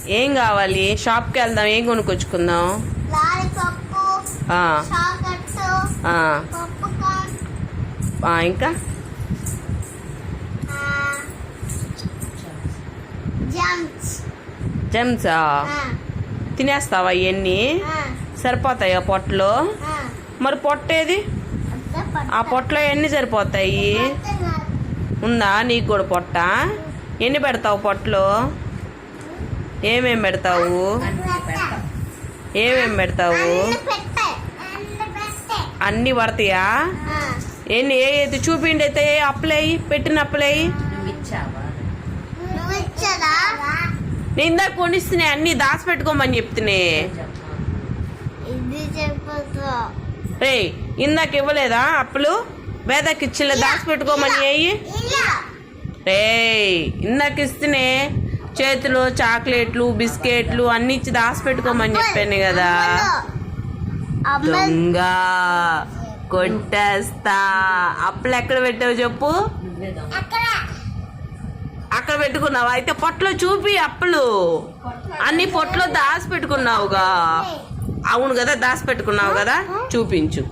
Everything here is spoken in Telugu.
ఏం కావాలి? షాప్కి వెళ్దాం, ఏం కొనుక్కొచ్చుకుందాం? ఇంకా జమ్సా తినేస్తావా? ఇవన్నీ సరిపోతాయా పొట్టలో? మరి పొట్టేది? ఆ పొట్టలో ఎన్ని సరిపోతాయి? ఉందా నీకు కూడా పొట్ట? ఎన్ని పెడతావు పొట్టలో? ఏమేం పెడతావు? ఏమేం పెడతావు? అన్నీ పడతాయా? ఎన్ని ఏది చూపిండి అయితే అప్పులయ్యి పెట్టిన అప్పులయ్యి. నేను ఇందాక కొనిస్తున్నా, అన్ని దాచిపెట్టుకోమని చెప్తున్నా. రే ఇందాక ఇవ్వలేదా అప్పులు? వేదకి ఇచ్చిలే దాచిపెట్టుకోమని అయ్యి. రే ఇందాక ఇస్తేనే చేతిలో చాక్లెట్లు బిస్కెట్లు అన్ని ఇచ్చి దాచిపెట్టుకోమని చెప్పాను కదా. దొంగ కొట్టేస్తా. అప్పులు ఎక్కడ పెట్టావు చెప్పు? అక్కడ పెట్టుకున్నావా? అయితే పొట్టలో చూపి అప్పులు అన్ని పొట్టలో దాచి పెట్టుకున్నావుగా. అవును కదా, దాచి పెట్టుకున్నావు కదా, చూపించు.